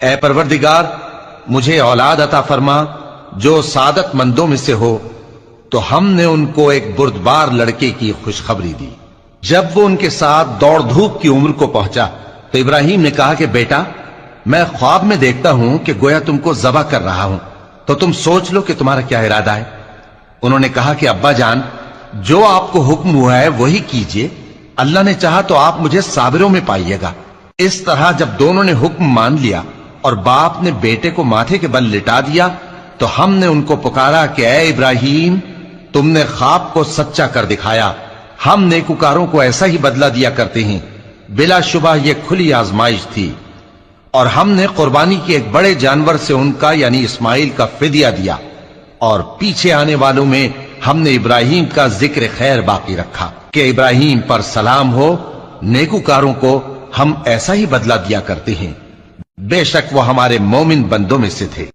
اے پروردگار مجھے اولاد عطا فرما جو سعادت مندوں میں سے ہو، تو ہم نے ان کو ایک بردبار لڑکے کی خوشخبری دی۔ جب وہ ان کے ساتھ دوڑ دھوپ کی عمر کو پہنچا تو ابراہیم نے کہا کہ بیٹا، میں خواب میں دیکھتا ہوں کہ گویا تم کو ذبح کر رہا ہوں، تو تم سوچ لو کہ تمہارا کیا ارادہ ہے۔ انہوں نے کہا کہ ابا جان، جو آپ کو حکم ہوا ہے وہی کیجئے، اللہ نے چاہا تو آپ مجھے صابروں میں پائیے گا۔ اس طرح جب دونوں نے حکم مان لیا اور باپ نے بیٹے کو ماتھے کے بل لٹا دیا تو ہم نے ان کو پکارا کہ اے ابراہیم، تم نے خواب کو سچا کر دکھایا، ہم نیکوکاروں کو ایسا ہی بدلہ دیا کرتے ہیں، بلا شبہ یہ کھلی آزمائش تھی، اور ہم نے قربانی کی ایک بڑے جانور سے ان کا یعنی اسماعیل کا فدیہ دیا، اور پیچھے آنے والوں میں ہم نے ابراہیم کا ذکر خیر باقی رکھا کہ ابراہیم پر سلام ہو، نیکوکاروں کو ہم ایسا ہی بدلہ دیا کرتے ہیں، بے شک وہ ہمارے مومن بندوں میں سے تھے۔